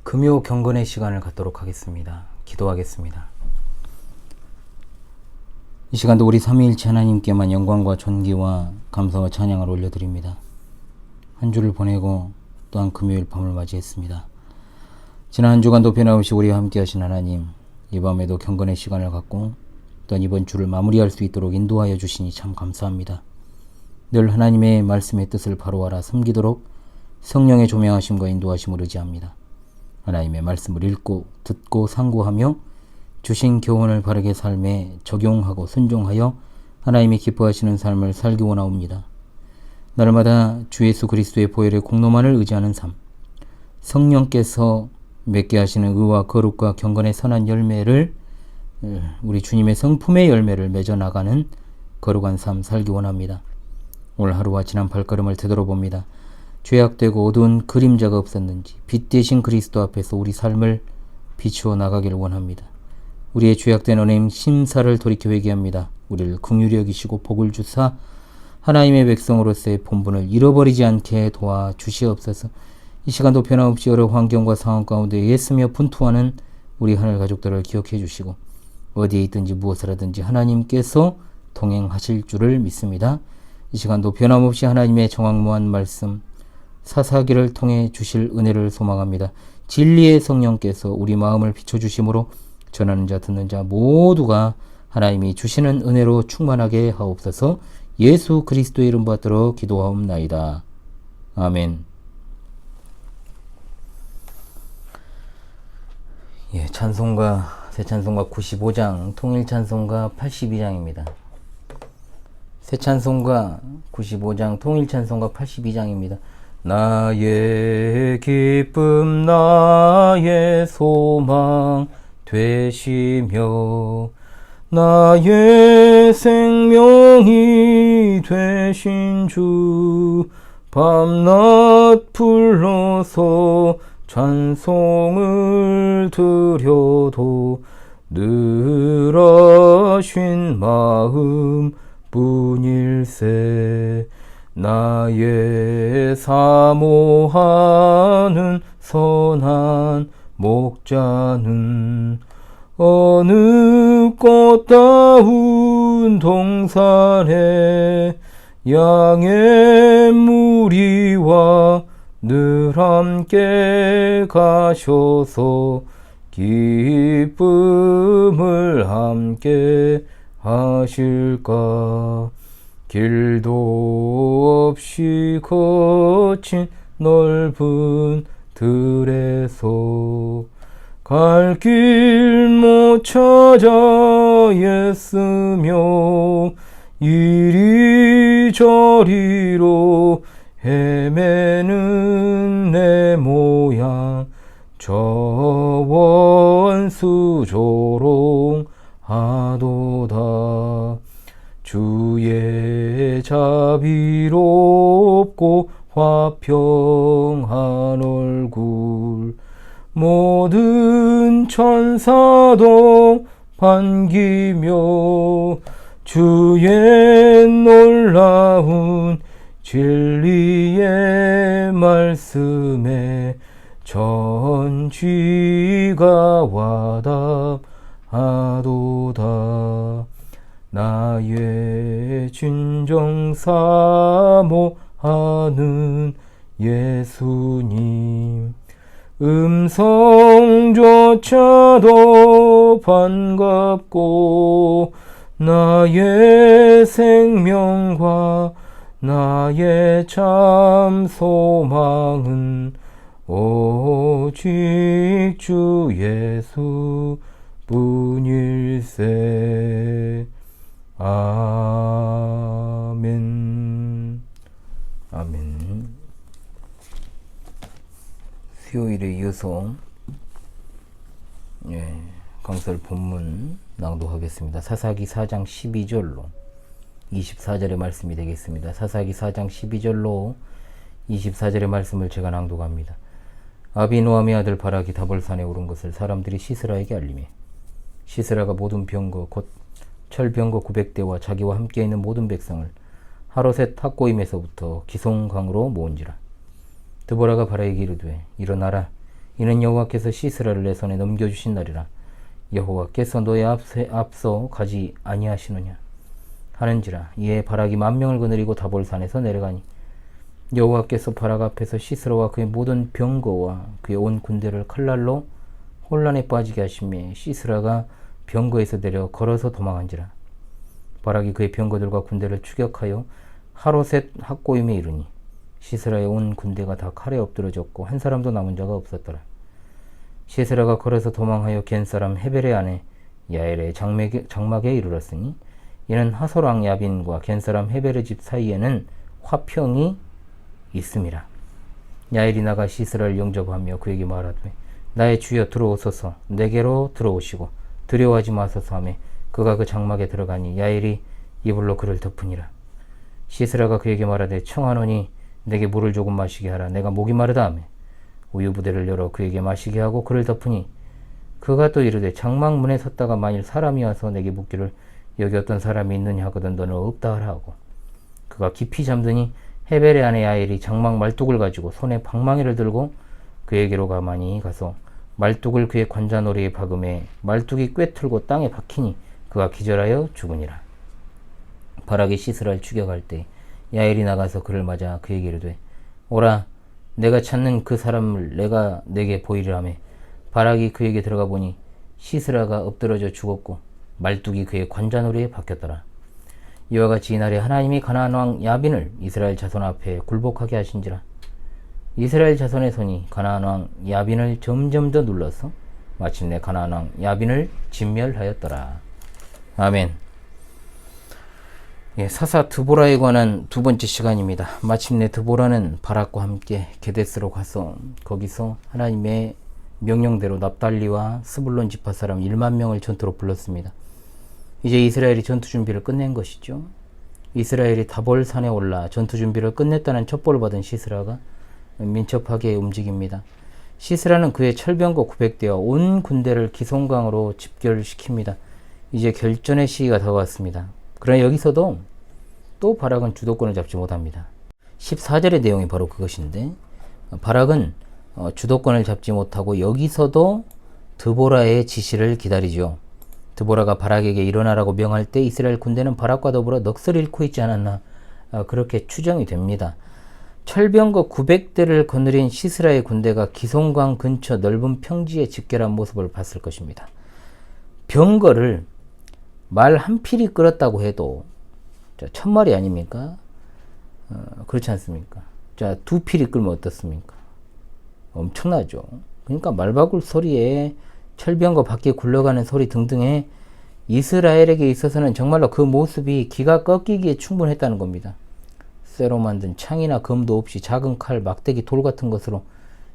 금요 경건의 시간을 갖도록 하겠습니다. 기도하겠습니다. 이 시간도 우리 삼위일체 하나님께만 영광과 존귀와 감사와 찬양을 올려드립니다. 한 주를 보내고 또한 금요일 밤을 맞이했습니다. 지난 한 주간도 변함없이 우리와 함께 하신 하나님, 이 밤에도 경건의 시간을 갖고 또한 이번 주를 마무리할 수 있도록 인도하여 주시니 참 감사합니다. 늘 하나님의 말씀의 뜻을 바로 알아 섬기도록 성령의 조명하심과 인도하심을 의지합니다. 하나님의 말씀을 읽고 듣고 상고하며 주신 교훈을 바르게 삶에 적용하고 순종하여 하나님이 기뻐하시는 삶을 살기 원하옵니다. 날마다 주 예수 그리스도의 보혈의 공로만을 의지하는 삶, 성령께서 맺게 하시는 의와 거룩과 경건의 선한 열매를, 우리 주님의 성품의 열매를 맺어 나가는 거룩한 삶 살기 원합니다. 오늘 하루와 지난 발걸음을 되돌아봅니다. 죄악되고 어두운 그림자가 없었는지 빛 대신 그리스도 앞에서 우리 삶을 비추어 나가기를 원합니다. 우리의 죄악된 은혜임 심사를 돌이켜 회개합니다. 우리를 긍휼히 여기시고 복을 주사 하나님의 백성으로서의 본분을 잃어버리지 않게 도와주시옵소서. 이 시간도 변함없이 여러 환경과 상황 가운데 애쓰며 분투하는 우리 하늘 가족들을 기억해 주시고 어디에 있든지 무엇을 하든지 하나님께서 동행하실 줄을 믿습니다. 이 시간도 변함없이 하나님의 정확무한 말씀 사사기를 통해 주실 은혜를 소망합니다. 진리의 성령께서 우리 마음을 비춰주심으로 전하는 자 듣는 자 모두가 하나님이 주시는 은혜로 충만하게 하옵소서. 예수 그리스도의 이름 받들어 기도하옵나이다. 아멘. 찬송가, 새 찬송가 95장, 통일 찬송가 82장입니다. 새 찬송가 95장, 통일 찬송가 82장입니다. 나의 기쁨 나의 소망 되시며 나의 생명이 되신 주 밤낮 불러서 찬송을 드려도 늘 아신 마음 뿐일세. 나의 사모하는 선한 목자는 어느 꽃다운 동산에 양의 무리와 늘 함께 가셔서 기쁨을 함께 하실까. 길도 없이 거친 넓은 들에서 갈 길 못 찾아 애쓰며 이리저리로 헤매는 내 모양 저 원수 조롱하도다. 주의 자비롭고 화평한 얼굴 모든 천사도 반기며 주의 놀라운 진리의 말씀에 전쥐가 와답하도다. 나의 진정 사모하는 예수님 음성조차도 반갑고 나의 생명과 나의 참 소망은 오직 주 예수 뿐일세. 아멘. 아멘. 수요일에 이어서 강설 본문 낭독하겠습니다. 사사기 4장 12절로 24절의 말씀이 되겠습니다. 사사기 4장 12절로 24절의 말씀을 제가 낭독합니다. 아비노함의 아들 바락이 다볼산에 오른 것을 사람들이 시스라에게 알리매 시스라가 모든 병거 곧 철병거 900대와 자기와 함께 있는 모든 백성을 하로셋 탁고임에서부터 기송강으로 모은지라. 드보라가 바락에게 이르되 일어나라 이는 여호와께서 시스라를 내 손에 넘겨주신다리라. 여호와께서 너의 앞서 가지 아니하시느냐 하는지라. 이에 바락이 10,000명을 거느리고 다볼산에서 내려가니 여호와께서 바락 앞에서 시스라와 그의 모든 병거와 그의 온 군대를 칼날로 혼란에 빠지게 하시매 시스라가 병거에서 내려 걸어서 도망한지라. 바락이 그의 병거들과 군대를 추격하여 하로셋 학고임에 이르니 시스라의 온 군대가 다 칼에 엎드러졌고 한 사람도 남은 자가 없었더라. 시스라가 걸어서 도망하여 겐사람 헤벨의 아내 야엘의 장막에 이르렀으니 이는 하솔왕 야빈과 겐사람 헤벨의 집 사이에는 화평이 있음이라. 야엘이 나가 시스라를 영접하며 그에게 말하되 나의 주여 들어오소서. 내게로 들어오시고 두려워하지 마소서 하며 그가 그 장막에 들어가니 야엘이 이불로 그를 덮으니라. 시스라가 그에게 말하되 청하노니 내게 물을 조금 마시게 하라. 내가 목이 마르다 하며 우유 부대를 열어 그에게 마시게 하고 그를 덮으니 그가 또 이르되 장막 문에 섰다가 만일 사람이 와서 내게 묻기를 여기 어떤 사람이 있느냐 하거든 너는 없다 하라 하고 그가 깊이 잠드니 헤벨의 아내 야엘이 장막 말뚝을 가지고 손에 방망이를 들고 그에게로 가만히 가서 말뚝을 그의 관자놀이에 박음에 말뚝이 꿰틀고 땅에 박히니 그가 기절하여 죽으니라. 바락이 시스라를 추격할 때 야엘이 나가서 그를 맞아 그에게 이르되 오라 내가 찾는 그 사람을 내가 내게 보이리라며 바락이 그에게 들어가 보니 시스라가 엎드러져 죽었고 말뚝이 그의 관자놀이에 박혔더라. 이와 같이 이날에 하나님이 가나안 왕 야빈을 이스라엘 자손 앞에 굴복하게 하신지라. 이스라엘 자손의 손이 가나안 왕 야빈을 점점 더 눌러서 마침내 가나안 왕 야빈을 진멸하였더라. 아멘. 사사 드보라에 관한 두 번째 시간입니다. 마침내 드보라는 바락과 함께 게데스로 가서 거기서 하나님의 명령대로 납달리와 스불론 지파 사람 10,000명을 전투로 불렀습니다. 이제 이스라엘이 전투 준비를 끝낸 것이죠. 이스라엘이 다볼산에 올라 전투 준비를 끝냈다는 첩보를 받은 시스라가 민첩하게 움직입니다. 시스라는 그의 철병거 900대와 온 군대를 기송강으로 집결시킵니다. 이제 결전의 시기가 다가왔습니다. 그러나 여기서도 또 바락은 주도권을 잡지 못합니다. 14절의 내용이 바로 그것인데 바락은 주도권을 잡지 못하고 여기서도 드보라의 지시를 기다리죠. 드보라가 바락에게 일어나라고 명할 때 이스라엘 군대는 바락과 더불어 넋을 잃고 있지 않았나 그렇게 추정이 됩니다. 철병거 900대를 거느린 시스라의 군대가 기송강 근처 넓은 평지에 집결한 모습을 봤을 것입니다. 병거를 말 한 필이 끌었다고 해도 1000마리 아닙니까? 그렇지 않습니까? 자, 2필이 끌면 어떻습니까? 엄청나죠. 그러니까 말바굴 소리에 철병거 밖에 굴러가는 소리 등등의 이스라엘에게 있어서는 정말로 그 모습이 기가 꺾이기에 충분했다는 겁니다. 쇠로 만든 창이나 검도 없이 작은 칼, 막대기, 돌 같은 것으로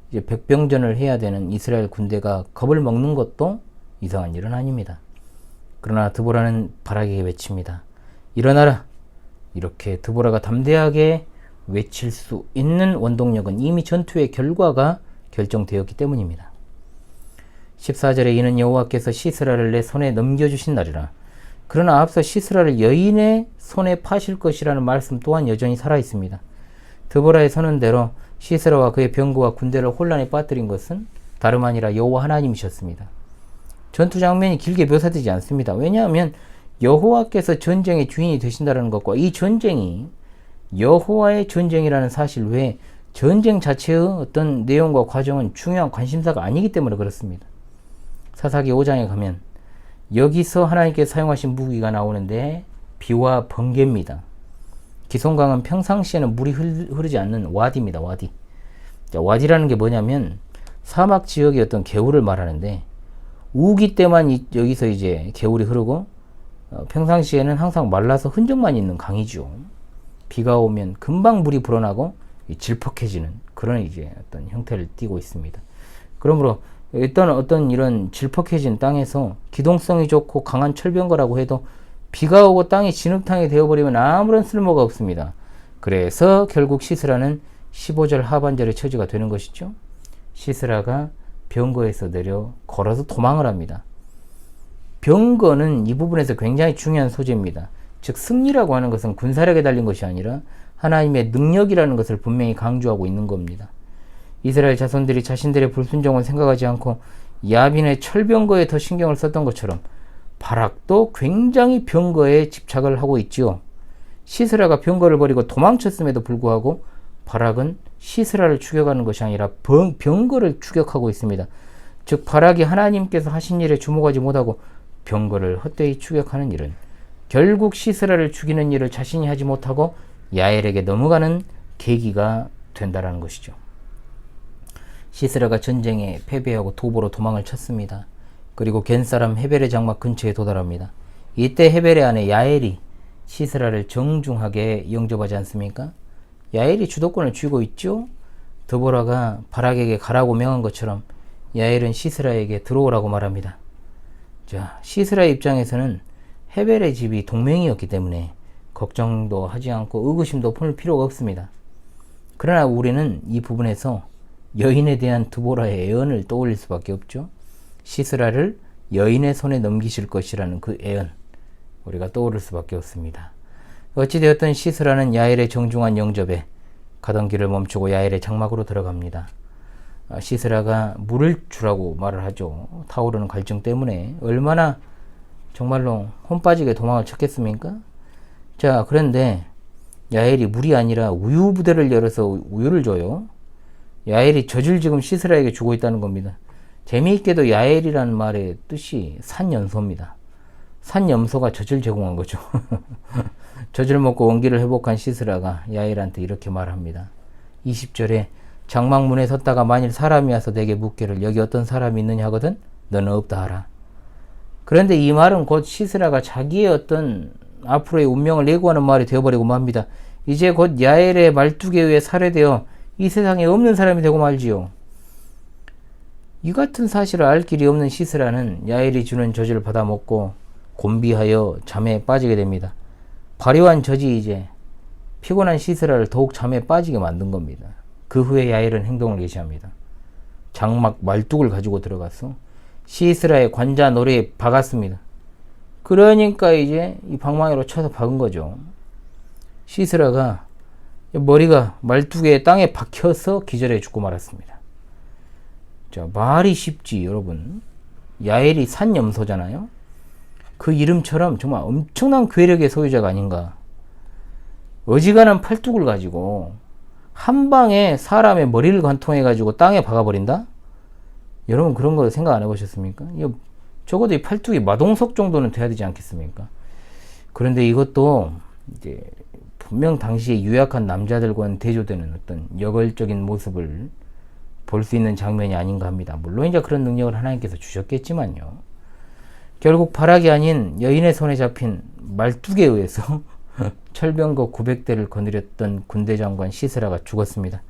이제 백병전을 해야 되는 이스라엘 군대가 겁을 먹는 것도 이상한 일은 아닙니다. 그러나 드보라는 바락에게 외칩니다. 일어나라! 이렇게 드보라가 담대하게 외칠 수 있는 원동력은 이미 전투의 결과가 결정되었기 때문입니다. 14절에 이는 여호와께서 시스라를 내 손에 넘겨주신 날이라. 그러나 앞서 시스라를 여인의 손에 파실 것이라는 말씀 또한 여전히 살아있습니다. 드보라의 선언대로 시스라와 그의 병거와 군대를 혼란에 빠뜨린 것은 다름 아니라 여호와 하나님이셨습니다. 전투 장면이 길게 묘사되지 않습니다. 왜냐하면 여호와께서 전쟁의 주인이 되신다는 것과 이 전쟁이 여호와의 전쟁이라는 사실 외에 전쟁 자체의 어떤 내용과 과정은 중요한 관심사가 아니기 때문에 그렇습니다. 사사기 5장에 가면 여기서 하나님께 사용하신 무기가 나오는데 비와 번개입니다. 기송강은 평상시에는 물이 흐르지 않는 와디입니다. 와디. 자, 와디라는 게 뭐냐면 사막 지역의 어떤 개울을 말하는데 우기 때만 여기서 이제 개울이 흐르고 평상시에는 항상 말라서 흔적만 있는 강이죠. 비가 오면 금방 물이 불어나고 질퍽해지는 그런 이제 어떤 형태를 띠고 있습니다. 그러므로 일단 어떤 이런 질퍽해진 땅에서 기동성이 좋고 강한 철병거라고 해도 비가 오고 땅이 진흙탕이 되어버리면 아무런 쓸모가 없습니다. 그래서 결국 시스라는 15절 하반절의 처지가 되는 것이죠. 시스라가 병거에서 내려 걸어서 도망을 합니다. 병거는 이 부분에서 굉장히 중요한 소재입니다. 즉 승리라고 하는 것은 군사력에 달린 것이 아니라 하나님의 능력이라는 것을 분명히 강조하고 있는 겁니다. 이스라엘 자손들이 자신들의 불순종을 생각하지 않고 야빈의 철병거에 더 신경을 썼던 것처럼 바락도 굉장히 병거에 집착을 하고 있지요. 시스라가 병거를 버리고 도망쳤음에도 불구하고 바락은 시스라를 추격하는 것이 아니라 병거를 추격하고 있습니다. 즉 바락이 하나님께서 하신 일에 주목하지 못하고 병거를 헛되이 추격하는 일은 결국 시스라를 죽이는 일을 자신이 하지 못하고 야엘에게 넘어가는 계기가 된다라는 것이죠. 시스라가 전쟁에 패배하고 도보로 도망을 쳤습니다. 그리고 겐사람 헤벨의 장막 근처에 도달합니다. 이때 헤벨의 아내 야엘이 시스라를 정중하게 영접하지 않습니까? 야엘이 주도권을 쥐고 있죠. 드보라가 바락에게 가라고 명한 것처럼 야엘은 시스라에게 들어오라고 말합니다. 자, 시스라의 입장에서는 헤벨의 집이 동맹이었기 때문에 걱정도 하지 않고 의구심도 품을 필요가 없습니다. 그러나 우리는 이 부분에서 여인에 대한 드보라의 애언을 떠올릴 수밖에 없죠. 시스라를 여인의 손에 넘기실 것이라는 그 애언, 우리가 떠오를 수밖에 없습니다. 어찌되었든 시스라는 야엘의 정중한 영접에 가던 길을 멈추고 야엘의 장막으로 들어갑니다. 시스라가 물을 주라고 말을 하죠. 타오르는 갈증 때문에 얼마나 정말로 혼 빠지게 도망을 쳤겠습니까? 자, 그런데 야엘이 물이 아니라 우유 부대를 열어서 우유를 줘요. 야엘이 젖을 지금 시스라에게 주고 있다는 겁니다. 재미있게도 야엘이라는 말의 뜻이 산염소입니다. 산염소가 젖을 제공한 거죠. 젖을 먹고 원기를 회복한 시스라가 야엘한테 이렇게 말합니다. 20절에 장막문에 섰다가 만일 사람이 와서 내게 묻기를 여기 어떤 사람이 있느냐 하거든 너는 없다 하라. 그런데 이 말은 곧 시스라가 자기의 어떤 앞으로의 운명을 예고하는 말이 되어버리고 맙니다. 이제 곧 야엘의 말뚝에 의해 살해되어 이 세상에 없는 사람이 되고 말지요. 이 같은 사실을 알 길이 없는 시스라는 야엘이 주는 젖을 받아먹고 곤비하여 잠에 빠지게 됩니다. 발효한 젖이 이제 피곤한 시스라를 더욱 잠에 빠지게 만든 겁니다. 그 후에 야엘은 행동을 개시합니다. 장막 말뚝을 가지고 들어가서 시스라의 관자 노래에 박았습니다. 그러니까 이제 이 방망이로 쳐서 박은 거죠. 시스라가 머리가 말뚝에 땅에 박혀서 기절해 죽고 말았습니다. 자, 말이 쉽지 여러분. 야엘이 산염소잖아요. 그 이름처럼 정말 엄청난 괴력의 소유자가 아닌가. 어지간한 팔뚝을 가지고 한 방에 사람의 머리를 관통해 가지고 땅에 박아버린다? 여러분 그런 거 생각 안 해보셨습니까? 적어도 이 팔뚝이 마동석 정도는 돼야 되지 않겠습니까? 그런데 이것도 이제 분명 당시에 유약한 남자들과는 대조되는 어떤 여걸적인 모습을 볼 수 있는 장면이 아닌가 합니다. 물론 이제 그런 능력을 하나님께서 주셨겠지만요. 결국 바락이 아닌 여인의 손에 잡힌 말뚝에 의해서 철병거 900대를 거느렸던 군대 장관 시스라가 죽었습니다.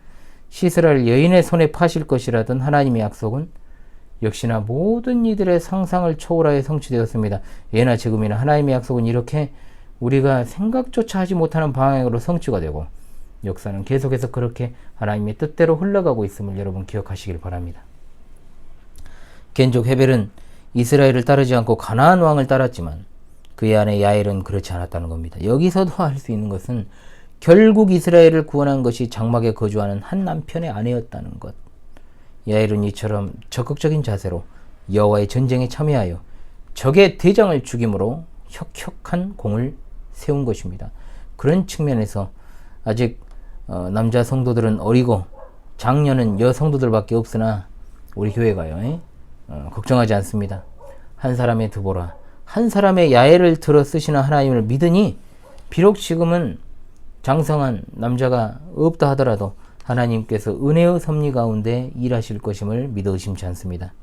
시스라를 여인의 손에 파실 것이라던 하나님의 약속은 역시나 모든 이들의 상상을 초월하여 성취되었습니다. 예나 지금이나 하나님의 약속은 이렇게 우리가 생각조차 하지 못하는 방향으로 성취가 되고 역사는 계속해서 그렇게 하나님의 뜻대로 흘러가고 있음을 여러분 기억하시길 바랍니다. 겐족 헤벨은 이스라엘을 따르지 않고 가나안 왕을 따랐지만 그의 아내 야엘은 그렇지 않았다는 겁니다. 여기서도 알 수 있는 것은 결국 이스라엘을 구원한 것이 장막에 거주하는 한 남편의 아내였다는 것. 야엘은 이처럼 적극적인 자세로 여호와의 전쟁에 참여하여 적의 대장을 죽임으로 혁혁한 공을 세운 것입니다. 그런 측면에서 아직 남자 성도들은 어리고 장녀는 여성도들밖에 없으나 우리 교회가요 걱정하지 않습니다. 한 사람의 드보라, 한 사람의 야엘을 들어 쓰시는 하나님을 믿으니 비록 지금은 장성한 남자가 없다 하더라도 하나님께서 은혜의 섭리 가운데 일하실 것임을 믿어 의심치 않습니다.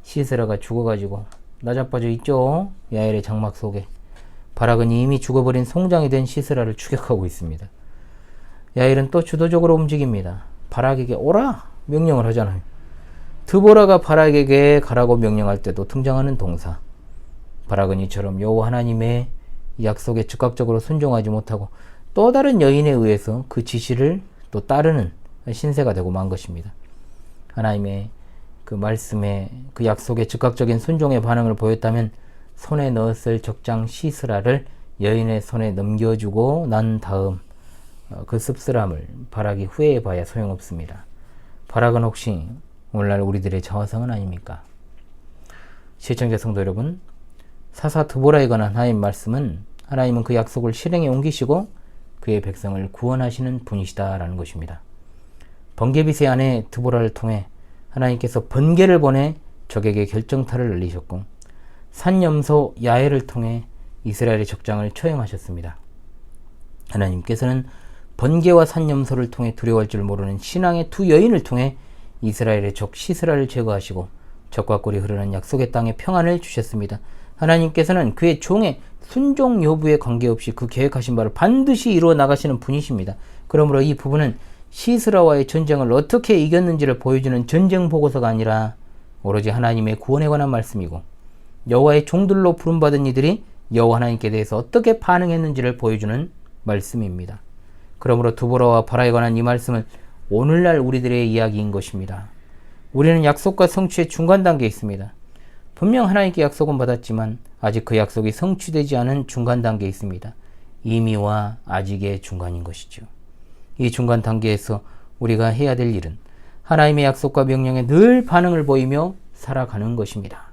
시스라가 죽어가지고 나자빠져 있죠. 야엘의 장막 속에. 바락은 이미 죽어버린 송장이 된 시스라를 추격하고 있습니다. 야엘은 또 주도적으로 움직입니다. 바락에게 오라 명령을 하잖아요. 드보라가 바락에게 가라고 명령할 때도 등장하는 동사. 바락은 이처럼 여호와 하나님의 약속에 즉각적으로 순종하지 못하고 또 다른 여인에 의해서 그 지시를 또 따르는 신세가 되고 만 것입니다. 하나님의 그 말씀에 그 약속에 즉각적인 순종의 반응을 보였다면 손에 넣었을 적장 시스라를 여인의 손에 넘겨주고 난 다음 그 씁쓸함을 바락이 후회해 봐야 소용없습니다. 발악은 혹시 오늘날 우리들의 자화상은 아닙니까? 시청자 성도 여러분, 사사 드보라에 관한 하나님 말씀은 하나님은 그 약속을 실행에 옮기시고 그의 백성을 구원하시는 분이시다라는 것입니다. 번개빛의 아내 드보라를 통해 하나님께서 번개를 보내 적에게 결정타를 날리셨고 산염소 야엘을 통해 이스라엘의 적장을 처형하셨습니다. 하나님께서는 번개와 산염소를 통해 두려워할 줄 모르는 신앙의 두 여인을 통해 이스라엘의 적 시스라를 제거하시고 적과 꿀이 흐르는 약속의 땅에 평안을 주셨습니다. 하나님께서는 그의 종의 순종 여부에 관계없이 그 계획하신 바를 반드시 이루어 나가시는 분이십니다. 그러므로 이 부분은 시스라와의 전쟁을 어떻게 이겼는지를 보여주는 전쟁 보고서가 아니라 오로지 하나님의 구원에 관한 말씀이고 여호와의 종들로 부름받은 이들이 여호와 하나님께 대해서 어떻게 반응했는지를 보여주는 말씀입니다. 그러므로 드보라와 바라에 관한 이 말씀은 오늘날 우리들의 이야기인 것입니다. 우리는 약속과 성취의 중간 단계에 있습니다. 분명 하나님께 약속은 받았지만 아직 그 약속이 성취되지 않은 중간 단계에 있습니다. 이미와 아직의 중간인 것이죠. 이 중간 단계에서 우리가 해야 될 일은 하나님의 약속과 명령에 늘 반응을 보이며 살아가는 것입니다.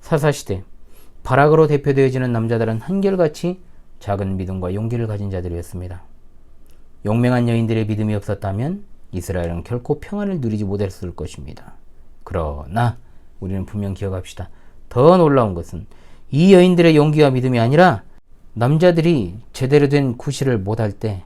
사사시대 바락으로 대표되어지는 남자들은 한결같이 작은 믿음과 용기를 가진 자들이었습니다. 용맹한 여인들의 믿음이 없었다면 이스라엘은 결코 평안을 누리지 못했을 것입니다. 그러나 우리는 분명 기억합시다. 더 놀라운 것은 이 여인들의 용기와 믿음이 아니라 남자들이 제대로 된 구실을 못할 때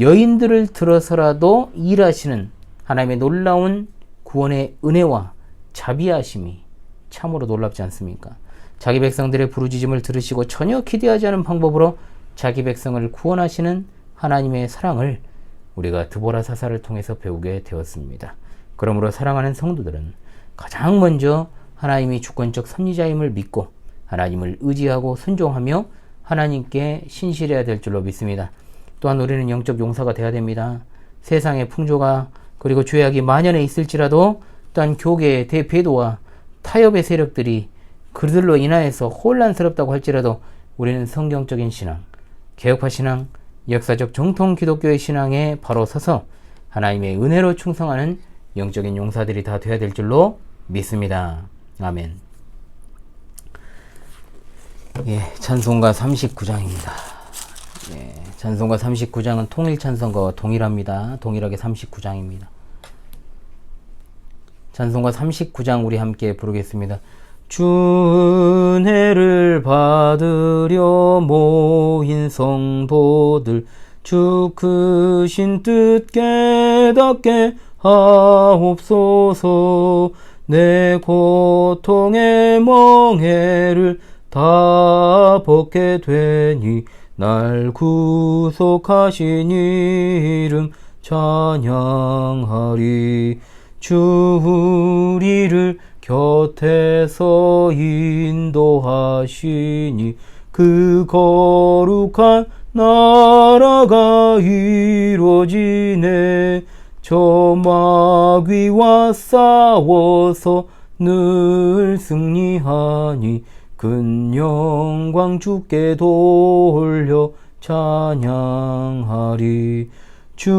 여인들을 들어서라도 일하시는 하나님의 놀라운 구원의 은혜와 자비하심이 참으로 놀랍지 않습니까? 자기 백성들의 부르짖음을 들으시고 전혀 기대하지 않은 방법으로 자기 백성을 구원하시는 하나님의 사랑을 우리가 드보라 사사를 통해서 배우게 되었습니다. 그러므로 사랑하는 성도들은 가장 먼저 하나님이 주권적 섭리자임을 믿고 하나님을 의지하고 순종하며 하나님께 신실해야 될 줄로 믿습니다. 또한 우리는 영적 용사가 되어야 됩니다. 세상의 풍조가 그리고 죄악이 만연해 있을지라도 또한 교계의 대배도와 타협의 세력들이 그들로 인하여서 혼란스럽다고 할지라도 우리는 성경적인 신앙, 개혁파 신앙, 역사적 정통 기독교의 신앙에 바로 서서 하나님의 은혜로 충성하는 영적인 용사들이 다 되어야 될 줄로 믿습니다. 아멘. 찬송가 39장입니다. 찬송가 39장은 통일 찬송가와 동일합니다. 동일하게 39장입니다. 찬송가 39장 우리 함께 부르겠습니다. 주 은혜를 받으려 모인 성도들 주 크신 뜻 깨닫게 하옵소서. 내 고통의 멍에를 다 벗게 되니 날 구속하신 이름 찬양하리. 주 우리를 곁에서 인도하시니 그 거룩한 나라가 이루어지네. 저 마귀와 싸워서 늘 승리하니 큰 영광 주께 돌려 찬양하리. 주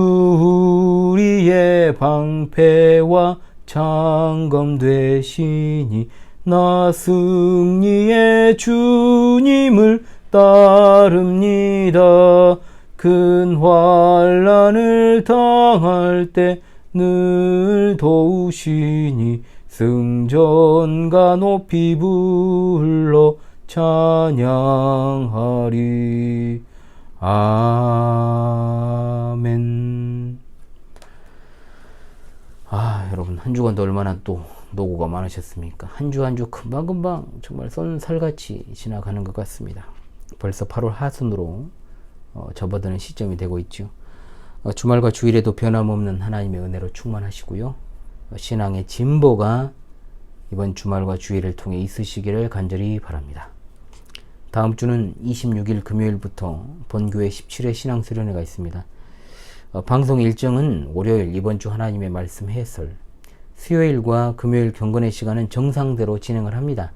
우리의 방패와 장검 되시니 나 승리의 주님을 따릅니다. 큰 환난을 당할 때 늘 도우시니 승전가 높이 불러 찬양하리. 아멘. 여러분 한 주간도 얼마나 또 노고가 많으셨습니까? 한 주 한 주 금방금방 정말 쏜살같이 지나가는 것 같습니다. 벌써 8월 하순으로 접어드는 시점이 되고 있죠. 주말과 주일에도 변함없는 하나님의 은혜로 충만하시고요. 신앙의 진보가 이번 주말과 주일을 통해 있으시기를 간절히 바랍니다. 다음 주는 26일 금요일부터 본교회 17회 신앙수련회가 있습니다. 방송 일정은 월요일 이번 주 하나님의 말씀 해설, 수요일과 금요일 경건의 시간은 정상대로 진행을 합니다.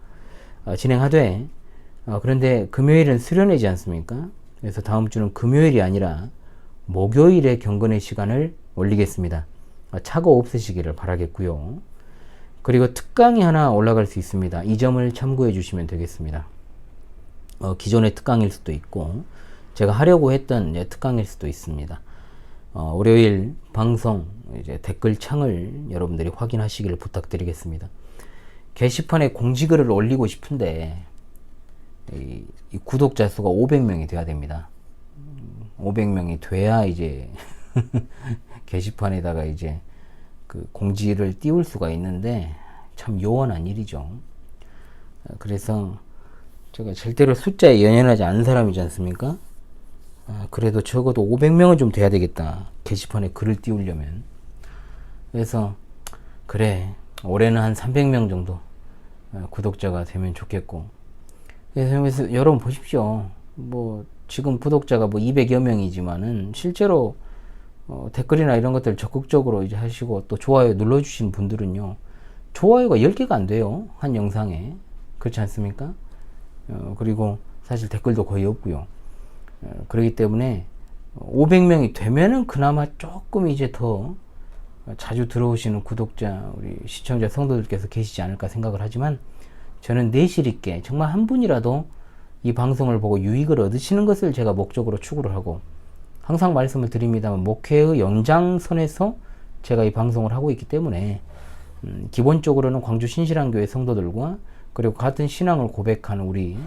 진행하되 그런데 금요일은 수련회지 않습니까? 그래서 다음 주는 금요일이 아니라 목요일에 경건의 시간을 올리겠습니다. 착오 없으시기를 바라겠고요. 그리고 특강이 하나 올라갈 수 있습니다. 이 점을 참고해 주시면 되겠습니다. 기존의 특강일 수도 있고 제가 하려고 했던 특강일 수도 있습니다. 월요일 방송 이제 댓글창을 여러분들이 확인하시기를 부탁드리겠습니다. 게시판에 공지글을 올리고 싶은데 이 구독자 수가 500명이 돼야 됩니다. 500명이 돼야 이제 게시판에다가 이제 그 공지를 띄울 수가 있는데 참 요원한 일이죠. 그래서 제가 절대로 숫자에 연연하지 않은 사람이지 않습니까? 그래도 적어도 500명은 좀 돼야 되겠다. 게시판에 글을 띄우려면. 그래서 그래 올해는 한 300명 정도 구독자가 되면 좋겠고. 그래서 여러분 보십시오. 뭐 지금 구독자가 뭐 200여 명이지만은 실제로 댓글이나 이런 것들 적극적으로 이제 하시고 또 좋아요 눌러주신 분들은요, 좋아요가 10개가 안 돼요. 한 영상에. 그렇지 않습니까? 그리고 사실 댓글도 거의 없고요. 그렇기 때문에 500명이 되면은 그나마 조금 이제 더 자주 들어오시는 구독자, 우리 시청자 성도들께서 계시지 않을까 생각을 하지만, 저는 내실 있게 정말 한 분이라도 이 방송을 보고 유익을 얻으시는 것을 제가 목적으로 추구를 하고, 항상 말씀을 드립니다만 목회의 연장선에서 제가 이 방송을 하고 있기 때문에 기본적으로는 광주 신실한교회 성도들과 그리고 같은 신앙을 고백하는 우리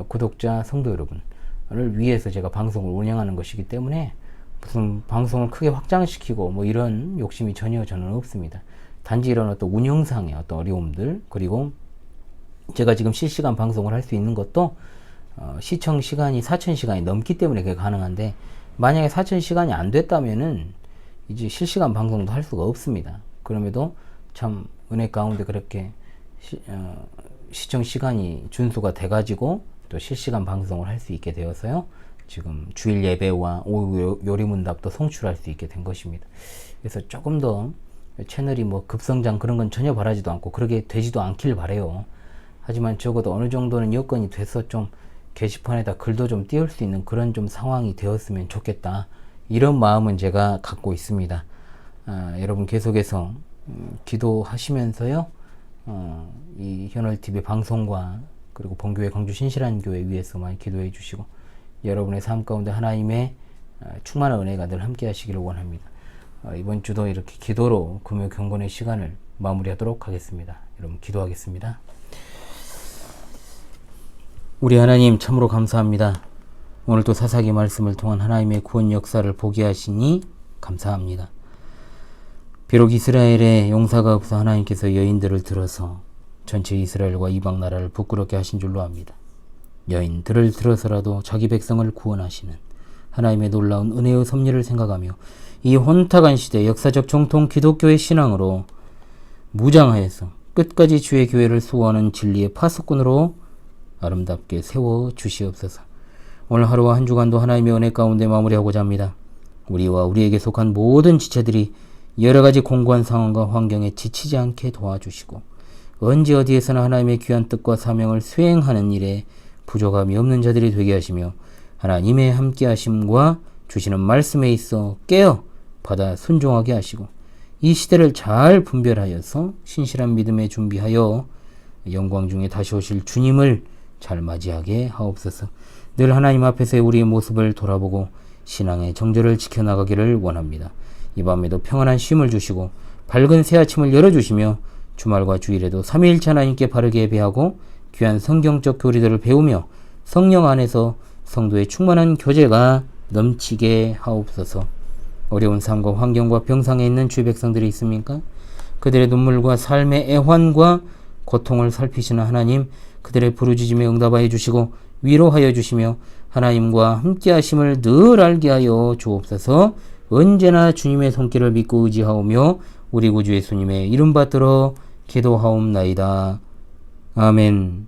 구독자 성도 여러분을 위해서 제가 방송을 운영하는 것이기 때문에 무슨 방송을 크게 확장시키고 뭐 이런 욕심이 전혀 저는 없습니다. 단지 이런 어떤 운영상의 어떤 어려움들, 그리고 제가 지금 실시간 방송을 할 수 있는 것도 시청 시간이 4,000시간이 넘기 때문에 그게 가능한데, 만약에 4,000시간이 안 됐다면은 이제 실시간 방송도 할 수가 없습니다. 그럼에도 참 은혜 가운데 그렇게 시청 시간이 준수가 돼가지고 또 실시간 방송을 할 수 있게 되어서요, 지금 주일 예배와 오후 요리문답도 송출할 수 있게 된 것입니다. 그래서 조금 더 채널이 뭐 급성장 그런 건 전혀 바라지도 않고 그렇게 되지도 않길 바래요. 하지만 적어도 어느 정도는 여건이 돼서 좀 게시판에다 글도 좀 띄울 수 있는 그런 좀 상황이 되었으면 좋겠다, 이런 마음은 제가 갖고 있습니다. 여러분 계속해서 기도하시면서요, 이 현월TV 방송과 그리고 본교회 광주 신실한교회 위해서 많이 기도해 주시고, 여러분의 삶 가운데 하나님의 충만한 은혜가 늘 함께 하시기를 원합니다. 이번 주도 이렇게 기도로 금요 경건의 시간을 마무리하도록 하겠습니다. 여러분 기도하겠습니다. 우리 하나님 참으로 감사합니다. 오늘도 사사기 말씀을 통한 하나님의 구원 역사를 보게 하시니 감사합니다. 비록 이스라엘에 용사가 없어 하나님께서 여인들을 들어서 전체 이스라엘과 이방 나라를 부끄럽게 하신 줄로 압니다. 여인들을 들어서라도 자기 백성을 구원하시는 하나님의 놀라운 은혜의 섭리를 생각하며 이 혼탁한 시대 역사적 정통 기독교의 신앙으로 무장하여서 끝까지 주의 교회를 수호하는 진리의 파수꾼으로 아름답게 세워 주시옵소서. 오늘 하루와 한 주간도 하나님의 은혜 가운데 마무리하고자 합니다. 우리와 우리에게 속한 모든 지체들이 여러가지 공고한 상황과 환경에 지치지 않게 도와주시고, 언제 어디에서나 하나님의 귀한 뜻과 사명을 수행하는 일에 부족함이 없는 자들이 되게 하시며, 하나님의 함께 하심과 주시는 말씀에 있어 깨어 받아 순종하게 하시고, 이 시대를 잘 분별하여서 신실한 믿음에 준비하여 영광 중에 다시 오실 주님을 잘 맞이하게 하옵소서. 늘 하나님 앞에서의 우리의 모습을 돌아보고 신앙의 정절을 지켜나가기를 원합니다. 이 밤에도 평안한 쉼을 주시고 밝은 새 아침을 열어주시며, 주말과 주일에도 삼위일체 하나님께 바르게 예배하고 귀한 성경적 교리들을 배우며 성령 안에서 성도의 충만한 교제가 넘치게 하옵소서. 어려운 삶과 환경과 병상에 있는 주의 백성들이 있습니까? 그들의 눈물과 삶의 애환과 고통을 살피시는 하나님, 그들의 부르짖음에 응답하여 주시고 위로하여 주시며 하나님과 함께 하심을 늘 알게 하여 주옵소서. 언제나 주님의 손길을 믿고 의지하오며 우리 구주 예수님의 이름 받들어 기도하옵나이다. 아멘.